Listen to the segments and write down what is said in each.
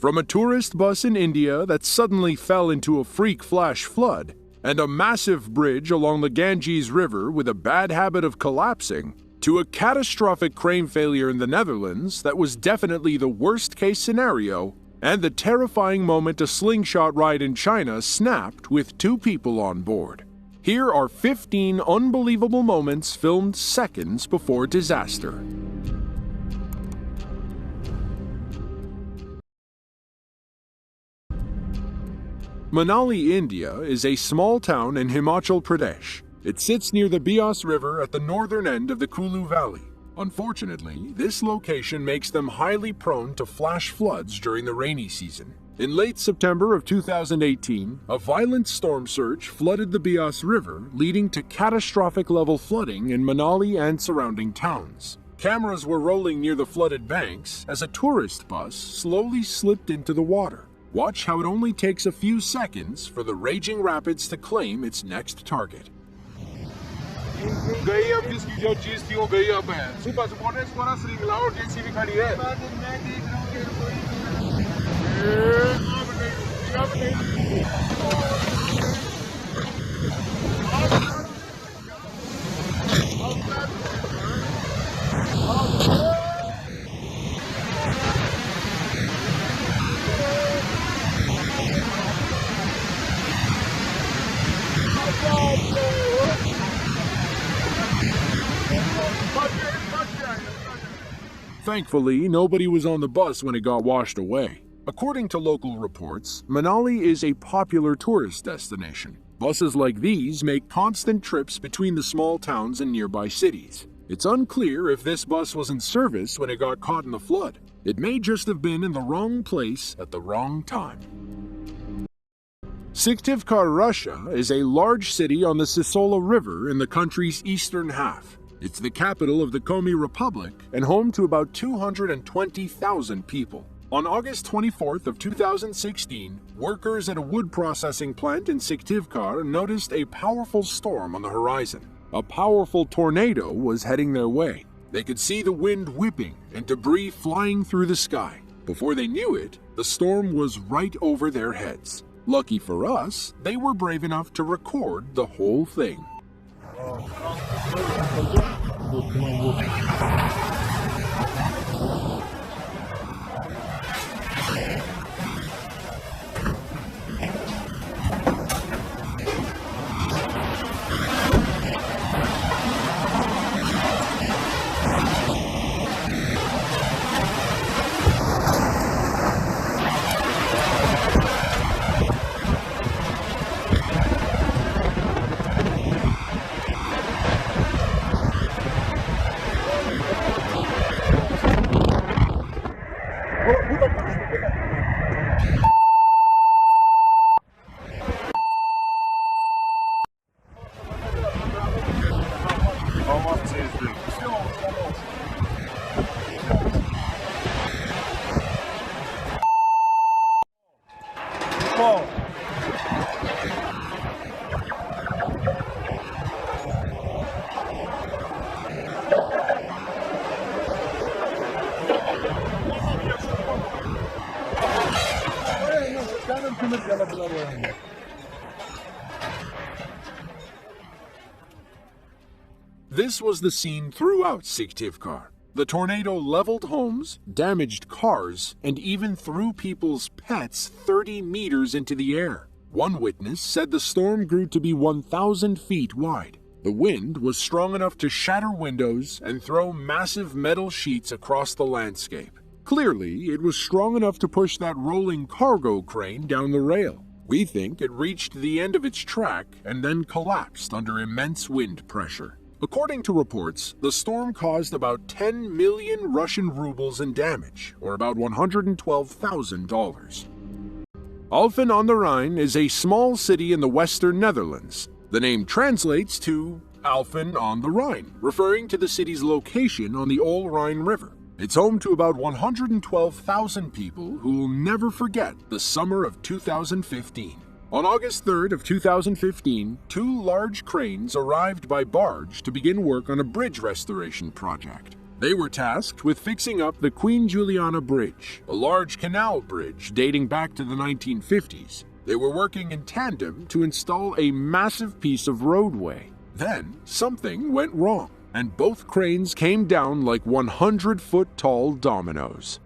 From a tourist bus in India that suddenly fell into a freak flash flood, and a massive bridge along the Ganges River with a bad habit of collapsing, to a catastrophic crane failure in the Netherlands that was definitely the worst-case scenario, and the terrifying moment a slingshot ride in China snapped with 2 people on board. Here are 15 unbelievable moments filmed seconds before disaster. Manali, India is a small town in Himachal Pradesh. It sits near the Beas River at the northern end of the Kulu Valley. Unfortunately, this location makes them highly prone to flash floods during the rainy season. In late September of 2018, a violent storm surge flooded the Beas River, leading to catastrophic level flooding in Manali and surrounding towns. Cameras were rolling near the flooded banks as a tourist bus slowly slipped into the water. Watch how it only takes a few seconds for the raging rapids to claim its next target. Thankfully, nobody was on the bus when it got washed away. According to local reports, Manali is a popular tourist destination. Buses like these make constant trips between the small towns and nearby cities. It's unclear if this bus was in service when it got caught in the flood. It may just have been in the wrong place at the wrong time. Syktyvkar, Russia is a large city on the Sisola River in the country's eastern half. It's the capital of the Komi Republic and home to about 220,000 people. On August 24th of 2016, workers at a wood processing plant in Syktyvkar noticed a powerful storm on the horizon. A powerful tornado was heading their way. They could see the wind whipping and debris flying through the sky. Before they knew it, the storm was right over their heads. Lucky for us, they were brave enough to record the whole thing. This was the scene throughout Syktyvkar. The tornado leveled homes, damaged cars, and even threw people's pets 30 meters into the air. One witness said the storm grew to be 1,000 feet wide. The wind was strong enough to shatter windows and throw massive metal sheets across the landscape. Clearly, it was strong enough to push that rolling cargo crane down the rail. We think it reached the end of its track and then collapsed under immense wind pressure. According to reports, the storm caused about 10 million Russian rubles in damage, or about $112,000. Alphen on the Rhine is a small city in the western Netherlands. The name translates to Alphen on the Rhine, referring to the city's location on the Old Rhine River. It's home to about 112,000 people who will never forget the summer of 2015. On August 3rd of 2015, 2 large cranes arrived by barge to begin work on a bridge restoration project. They were tasked with fixing up the Queen Juliana Bridge, a large canal bridge dating back to the 1950s. They were working in tandem to install a massive piece of roadway. Then, something went wrong, and both cranes came down like 100-foot-tall dominoes.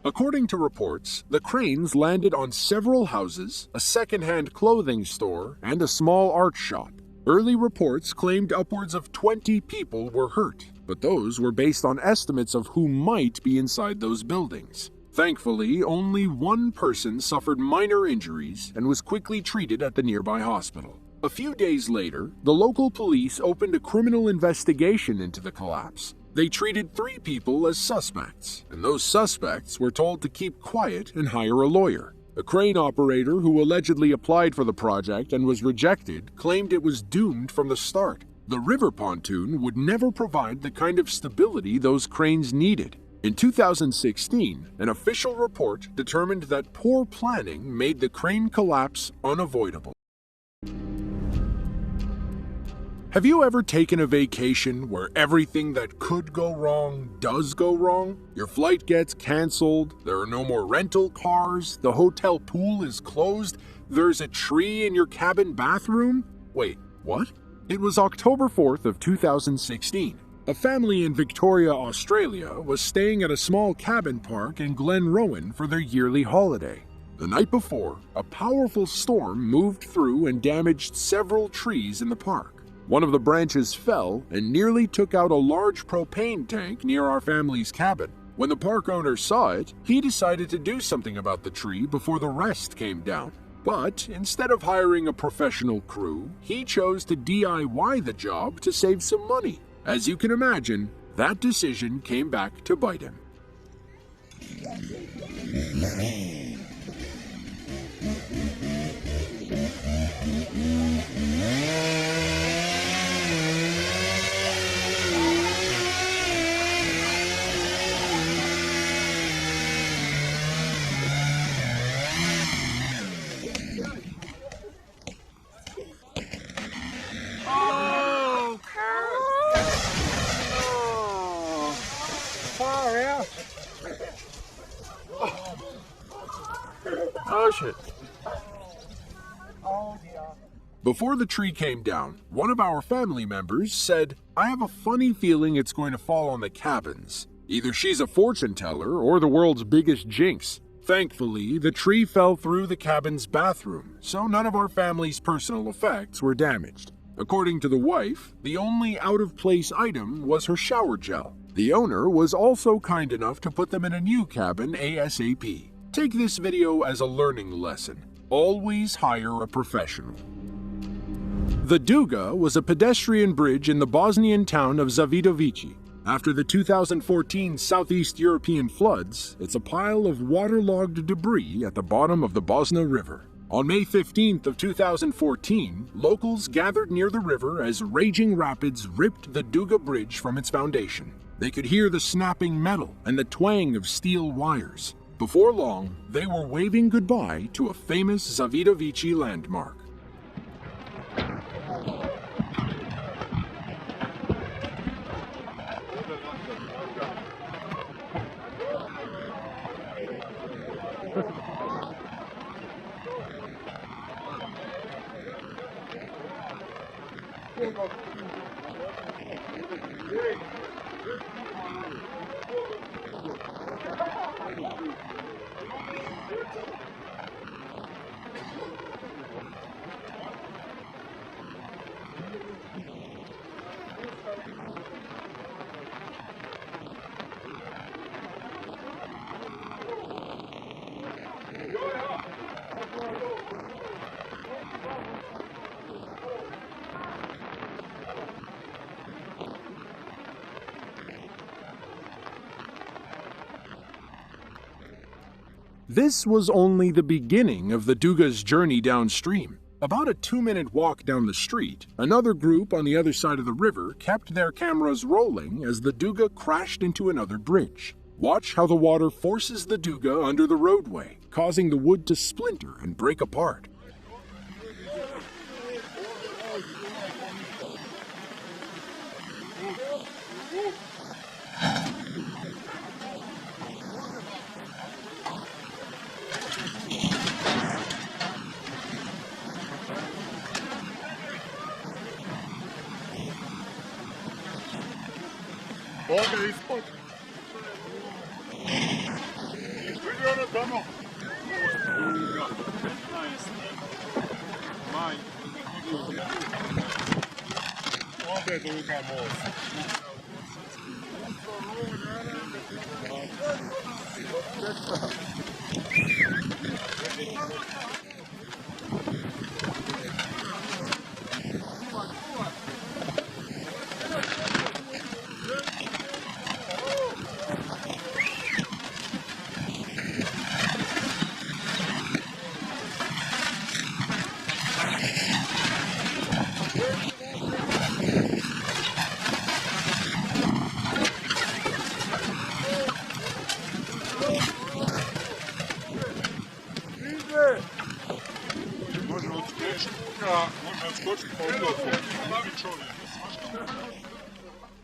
According to reports, the cranes landed on several houses, a second-hand clothing store, and a small art shop. Early reports claimed upwards of 20 people were hurt, but those were based on estimates of who might be inside those buildings. Thankfully, only one person suffered minor injuries and was quickly treated at the nearby hospital. A few days later, the local police opened a criminal investigation into the collapse. They treated 3 people as suspects, and those suspects were told to keep quiet and hire a lawyer. A crane operator who allegedly applied for the project and was rejected claimed it was doomed from the start. The river pontoon would never provide the kind of stability those cranes needed. In 2016, an official report determined that poor planning made the crane collapse unavoidable. Have you ever taken a vacation where everything that could go wrong does go wrong? Your flight gets canceled, there are no more rental cars, the hotel pool is closed, there's a tree in your cabin bathroom? Wait, what? It was October 4th of 2016. A family in Victoria, Australia was staying at a small cabin park in Glenrowan for their yearly holiday. The night before, a powerful storm moved through and damaged several trees in the park. One of the branches fell and nearly took out a large propane tank near our family's cabin. When the park owner saw it, he decided to do something about the tree before the rest came down. But instead of hiring a professional crew, he chose to DIY the job to save some money. As you can imagine, that decision came back to bite him. Oh shit. Oh dear. Before the tree came down, one of our family members said, "I have a funny feeling it's going to fall on the cabins. Either she's a fortune teller or the world's biggest jinx." Thankfully, the tree fell through the cabin's bathroom, so none of our family's personal effects were damaged. According to the wife, the only out-of-place item was her shower gel. The owner was also kind enough to put them in a new cabin ASAP. Take this video as a learning lesson. Always hire a professional. The Duga was a pedestrian bridge in the Bosnian town of Zavidovici. After the 2014 Southeast European floods, it's a pile of waterlogged debris at the bottom of the Bosna River. On May 15th of 2014, locals gathered near the river as raging rapids ripped the Duga bridge from its foundation. They could hear the snapping metal and the twang of steel wires. Before long, they were waving goodbye to a famous Zavidovici landmark. This was only the beginning of the Duga's journey downstream. About a 2-minute walk down the street, another group on the other side of the river kept their cameras rolling as the Duga crashed into another bridge. Watch how the water forces the Duga under the roadway, causing the wood to splinter and break apart.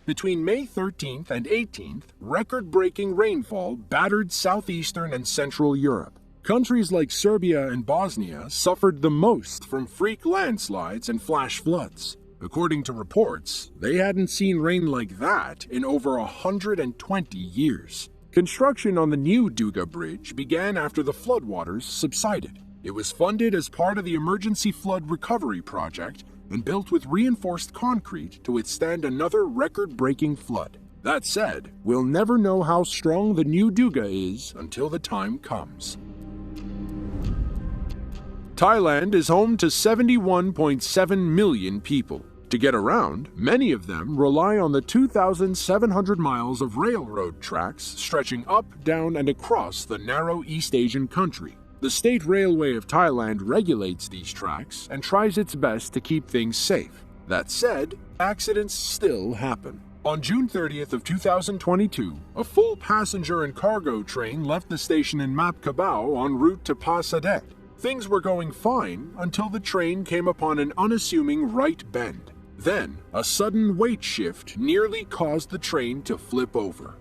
Between May 13th and 18th, record-breaking rainfall battered southeastern and central Europe. Countries like Serbia and Bosnia suffered the most from freak landslides and flash floods. According to reports, they hadn't seen rain like that in over 120 years. Construction on the new Duga Bridge began after the floodwaters subsided. It was funded as part of the Emergency Flood Recovery Project and built with reinforced concrete to withstand another record-breaking flood. That said, we'll never know how strong the new Duga is until the time comes. Thailand is home to 71.7 million people. To get around, many of them rely on the 2,700 miles of railroad tracks stretching up, down, and across the narrow East Asian country. The State Railway of Thailand regulates these tracks and tries its best to keep things safe. That said, accidents still happen. On June 30th of 2022, a full passenger and cargo train left the station in Map Kabau en route to Pa Sadet. Things were going fine until the train came upon an unassuming right bend. Then, a sudden weight shift nearly caused the train to flip over.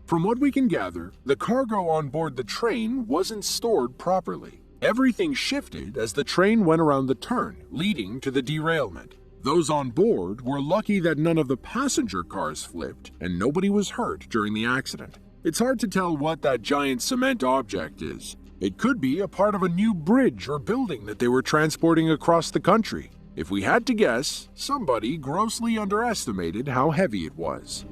From what we can gather, the cargo on board the train wasn't stored properly. Everything shifted as the train went around the turn, leading to the derailment. Those on board were lucky that none of the passenger cars flipped and nobody was hurt during the accident. It's hard to tell what that giant cement object is. It could be a part of a new bridge or building that they were transporting across the country. If we had to guess, somebody grossly underestimated how heavy it was.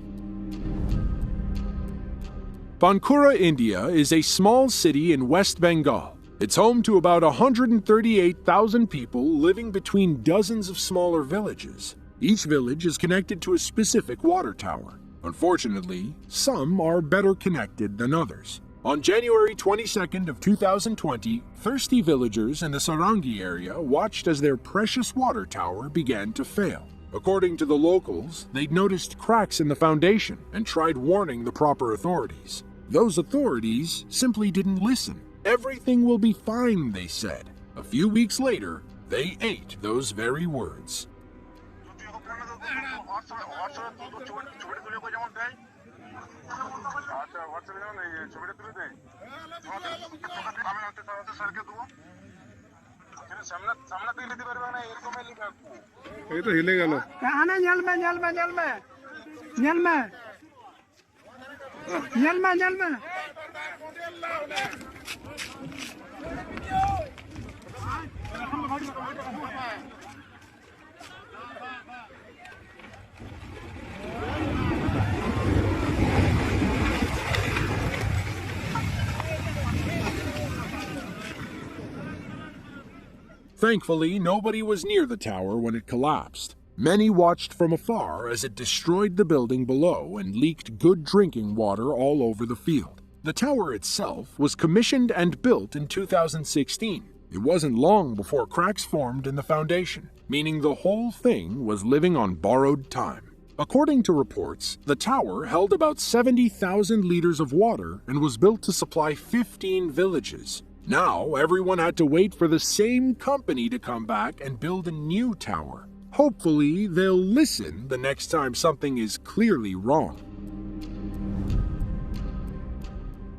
Bankura, India is a small city in West Bengal. It's home to about 138,000 people living between dozens of smaller villages. Each village is connected to a specific water tower. Unfortunately, some are better connected than others. On January 22nd of 2020, thirsty villagers in the Sarangi area watched as their precious water tower began to fail. According to the locals, they'd noticed cracks in the foundation and tried warning the proper authorities. Those authorities simply didn't listen. Everything will be fine, they said. A few weeks later, they ate those very words. Thankfully, nobody was near the tower when it collapsed. Many watched from afar as it destroyed the building below and leaked good drinking water all over the field. The tower itself was commissioned and built in 2016. It wasn't long before cracks formed in the foundation, meaning the whole thing was living on borrowed time. According to reports, the tower held about 70,000 liters of water and was built to supply 15 villages. Now, everyone had to wait for the same company to come back and build a new tower. Hopefully, they'll listen the next time something is clearly wrong.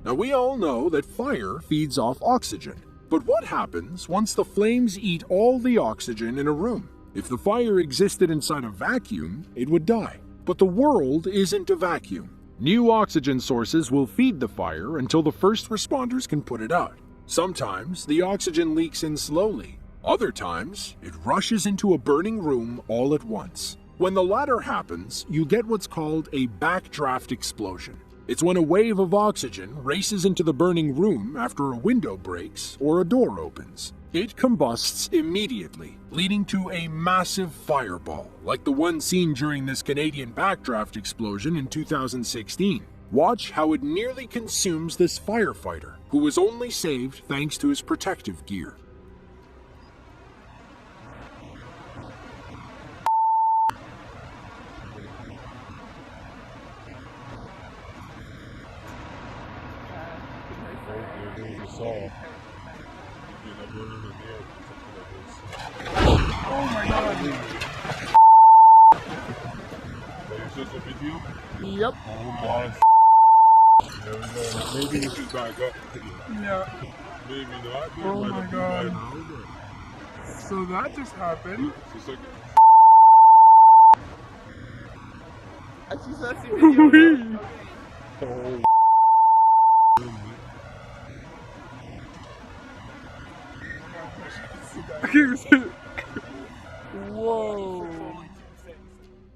Now, we all know that fire feeds off oxygen. But what happens once the flames eat all the oxygen in a room? If the fire existed inside a vacuum, it would die. But the world isn't a vacuum. New oxygen sources will feed the fire until the first responders can put it out. Sometimes the oxygen leaks in slowly. Other times, it rushes into a burning room all at once. When the latter happens, you get what's called a backdraft explosion. It's when a wave of oxygen races into the burning room after a window breaks or a door opens. It combusts immediately, leading to a massive fireball, like the one seen during this Canadian backdraft explosion in 2016. Watch how it nearly consumes this firefighter, who was only saved thanks to his protective gear. Oh my god! Is this a video? Yep. Oh my. There we go. Maybe this is back up. Yeah. Maybe not. Oh my god. So that just happened. It's like I see that video. oh. Whoa.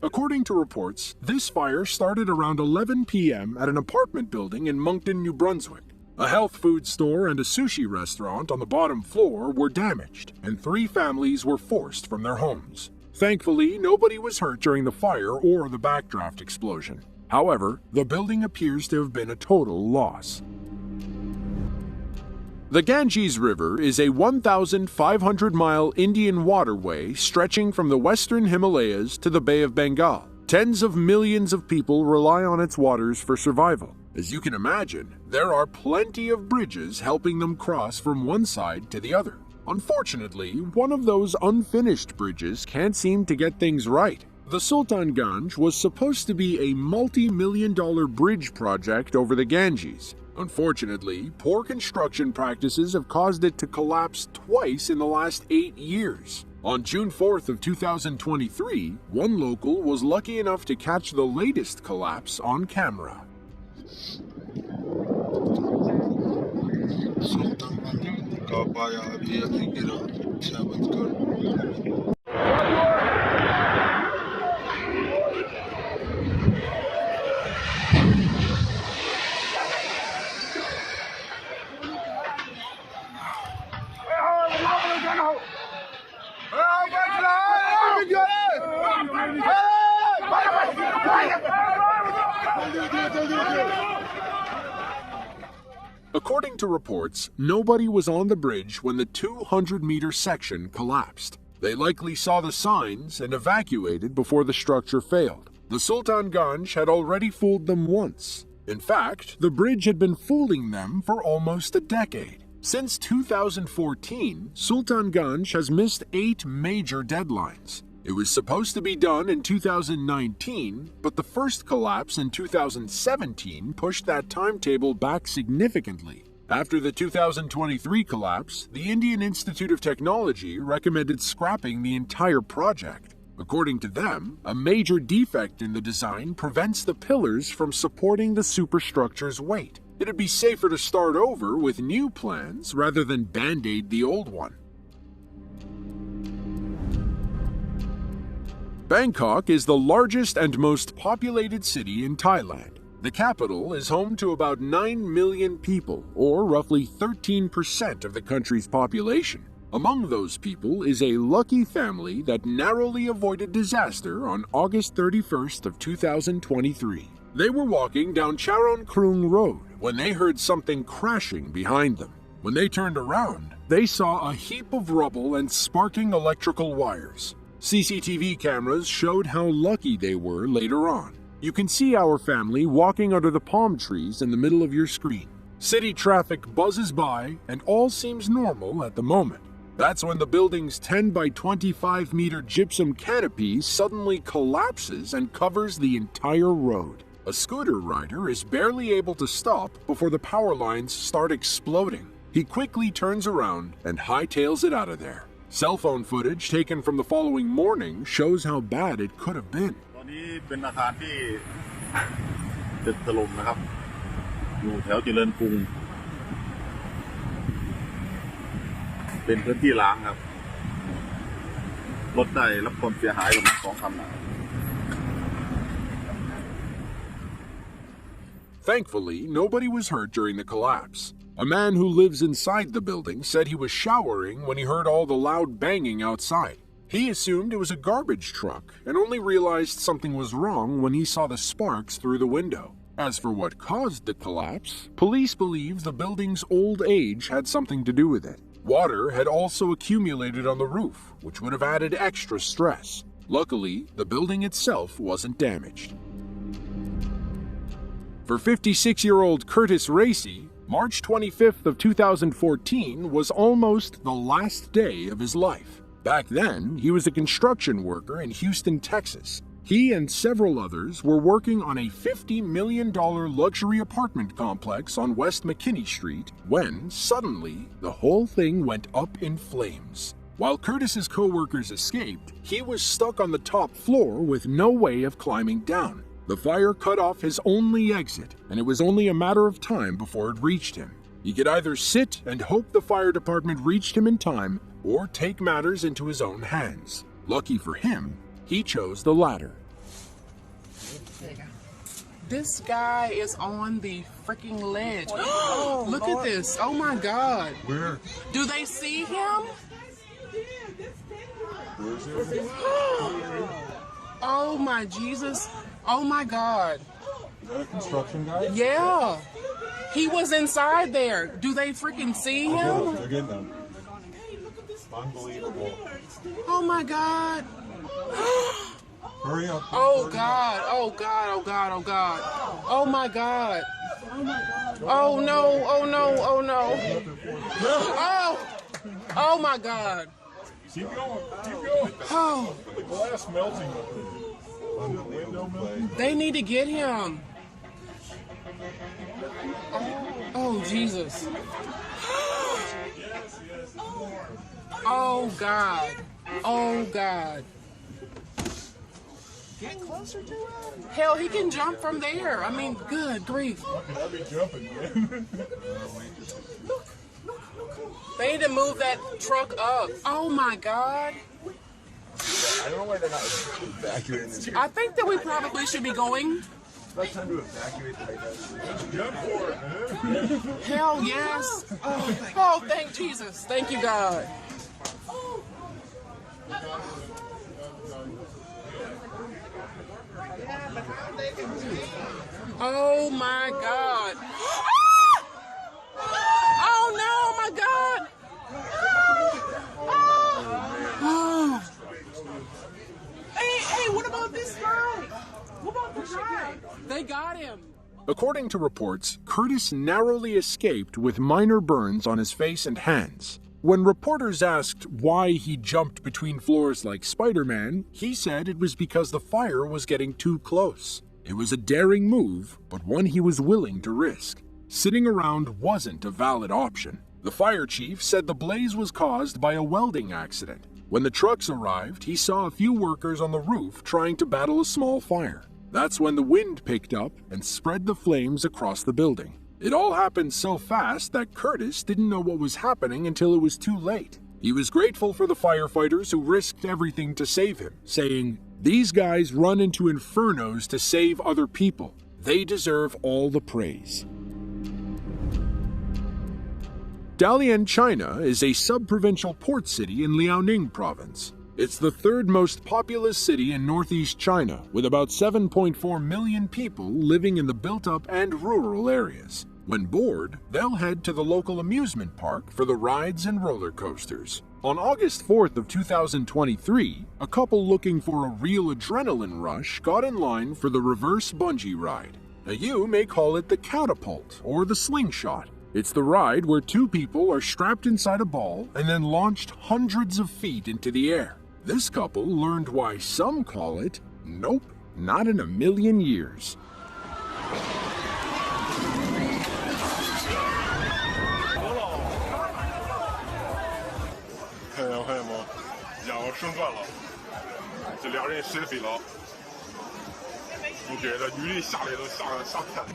According to reports, this fire started around 11 p.m. at an apartment building in Moncton, New Brunswick. A health food store and a sushi restaurant on the bottom floor were damaged, and 3 families were forced from their homes. Thankfully, nobody was hurt during the fire or the backdraft explosion. However, the building appears to have been a total loss. The Ganges River is a 1,500-mile Indian waterway stretching from the western Himalayas to the Bay of Bengal. Tens of millions of people rely on its waters for survival. As you can imagine, there are plenty of bridges helping them cross from one side to the other. Unfortunately, one of those unfinished bridges can't seem to get things right. The Sultanganj was supposed to be a multi-million-dollar bridge project over the Ganges. Unfortunately, poor construction practices have caused it to collapse twice in the last 8 years. On June 4th of 2023, one local was lucky enough to catch the latest collapse on camera. According to reports, nobody was on the bridge when the 200-meter section collapsed. They likely saw the signs and evacuated before the structure failed. The Sultan Ganj had already fooled them once. In fact, the bridge had been fooling them for almost a decade. Since 2014, Sultan Ganj has missed 8 major deadlines. It was supposed to be done in 2019, but the first collapse in 2017 pushed that timetable back significantly. After the 2023 collapse, the Indian Institute of Technology recommended scrapping the entire project. According to them, a major defect in the design prevents the pillars from supporting the superstructure's weight. It'd be safer to start over with new plans rather than band-aid the old one. Bangkok is the largest and most populated city in Thailand. The capital is home to about 9 million people, or roughly 13% of the country's population. Among those people is a lucky family that narrowly avoided disaster on August 31st of 2023. They were walking down Charon Krung Road when they heard something crashing behind them. When they turned around, they saw a heap of rubble and sparking electrical wires. CCTV cameras showed how lucky they were later on. You can see our family walking under the palm trees in the middle of your screen. City traffic buzzes by and all seems normal at the moment. That's when the building's 10 by 25 meter gypsum canopy suddenly collapses and covers the entire road. A scooter rider is barely able to stop before the power lines start exploding. He quickly turns around and hightails it out of there. Cell phone footage taken from the following morning shows how bad it could have been. ตอนนี้เป็นอาคารที่ตึกถล่มนะครับอยู่แถวเจริญกรุงเป็นพื้นที่ร้างครับรถได้รับความเสียหายประมาณ2 คันนะครับ Thankfully, nobody was hurt during the collapse. A man who lives inside the building said he was showering when he heard all the loud banging outside. He assumed it was a garbage truck and only realized something was wrong when he saw the sparks through the window. As for what caused the collapse, police believe the building's old age had something to do with it. Water had also accumulated on the roof, which would have added extra stress. Luckily, the building itself wasn't damaged. For 56-year-old Curtis Racy, March 25th of 2014 was almost the last day of his life. Back then, he was a construction worker in Houston, Texas. He and several others were working on a $50 million luxury apartment complex on West McKinney Street when, suddenly, the whole thing went up in flames. While Curtis's co-workers escaped, he was stuck on the top floor with no way of climbing down. The fire cut off his only exit, and it was only a matter of time before it reached him. He could either sit and hope the fire department reached him in time, or take matters into his own hands. Lucky for him, he chose the latter. This guy is on the freaking ledge. Oh, look at this. Oh my God. Where? Do they see him? Where's it? Oh my Jesus. Oh my God. Is that a construction guy? Yeah. He was inside there. Do they freaking see him? They're getting them. Unbelievable. Oh my God. Hurry up. Oh God. Oh God. Oh God. Oh God. Oh my God. Oh no. Oh no. Oh no. Oh. Oh my God. Keep going. Keep going. Oh. The glass melting. They need to get him. Oh, Jesus. Oh, God. Oh, God. Get closer to him. Hell, he can jump from there. I mean, good grief. I'll be jumping, man. They need to move that truck up. Oh, my God. I don't know why they're not evacuating this. I think that we probably should be going. It's time to evacuate the right. Jump for it, man. Hell yes. Oh, thank Jesus. Thank you, God. Oh Oh my God. Oh no, my God. Oh. Hey, what about this guy? What about the guy? They got him. According to reports, Curtis narrowly escaped with minor burns on his face and hands. When reporters asked why he jumped between floors like Spider-Man, he said it was because the fire was getting too close. It was a daring move, but one he was willing to risk. Sitting around wasn't a valid option. The fire chief said the blaze was caused by a welding accident. When the trucks arrived, he saw a few workers on the roof trying to battle a small fire. That's when the wind picked up and spread the flames across the building. It all happened so fast that Curtis didn't know what was happening until it was too late. He was grateful for the firefighters who risked everything to save him, saying, "These guys run into infernos to save other people. They deserve all the praise." Dalian, China is a sub-provincial port city in Liaoning province. It's the third most populous city in northeast China, with about 7.4 million people living in the built-up and rural areas. When bored, they'll head to the local amusement park for the rides and roller coasters. On August 4th of 2023, a couple looking for a real adrenaline rush got in line for the reverse bungee ride. Now you may call it the catapult or the slingshot. It's the ride where two people are strapped inside a ball and then launched hundreds of feet into the air. This couple learned why some call it, nope, not in a million years. 看见吗？两个升转了，这俩人谁飞了？不给这女的下来都下天了。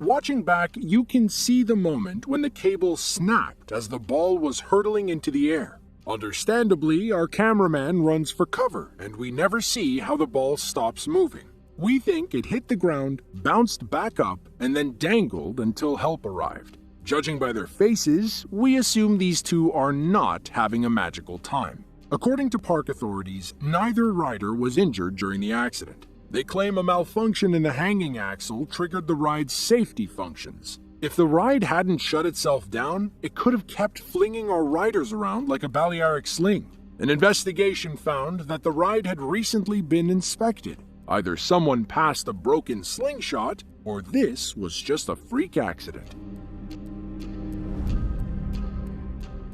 Watching back, you can see the moment when the cable snapped as the ball was hurtling into the air. Understandably, our cameraman runs for cover, and we never see how the ball stops moving. We think it hit the ground, bounced back up, and then dangled until help arrived. Judging by their faces, we assume these two are not having a magical time. According to park authorities, neither rider was injured during the accident. They claim a malfunction in the hanging axle triggered the ride's safety functions. If the ride hadn't shut itself down, it could have kept flinging our riders around like a Balearic sling. An investigation found that the ride had recently been inspected. Either someone passed a broken slingshot, or this was just a freak accident.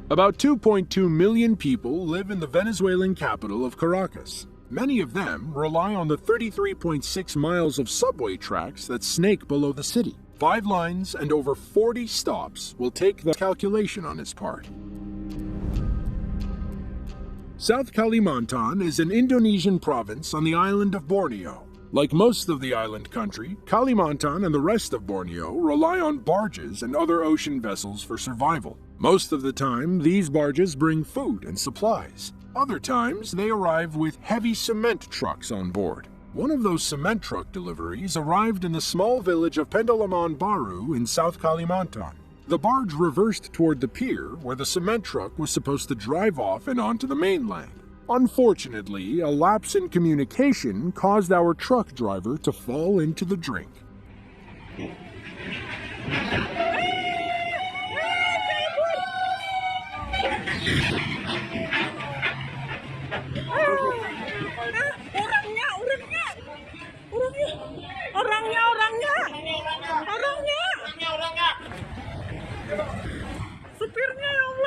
About 2.2 million people live in the Venezuelan capital of Caracas. Many of them rely on the 33.6 miles of subway tracks that snake below the city. 5 lines and over 40 stops will take the calculation on its part. South Kalimantan is an Indonesian province on the island of Borneo. Like most of the island country, Kalimantan and the rest of Borneo rely on barges and other ocean vessels for survival. Most of the time, these barges bring food and supplies. Other times, they arrive with heavy cement trucks on board. One of those cement truck deliveries arrived in the small village of Pendalaman Baru in South Kalimantan. The barge reversed toward the pier where the cement truck was supposed to drive off and onto the mainland. Unfortunately, a lapse in communication caused our truck driver to fall into the drink. Supirnya ya Allah.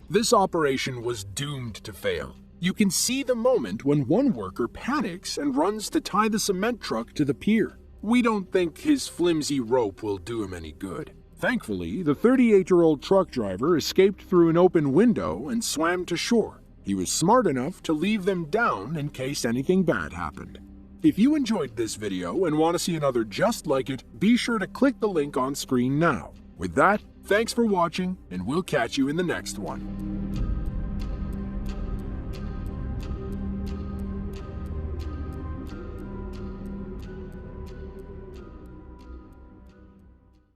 This operation was doomed to fail. You can see the moment when one worker panics and runs to tie the cement truck to the pier. We don't think his flimsy rope will do him any good. Thankfully, the 38-year-old truck driver escaped through an open window and swam to shore. He was smart enough to leave them down in case anything bad happened. If you enjoyed this video and want to see another just like it, be sure to click the link on screen now. With that, thanks for watching, and we'll catch you in the next one.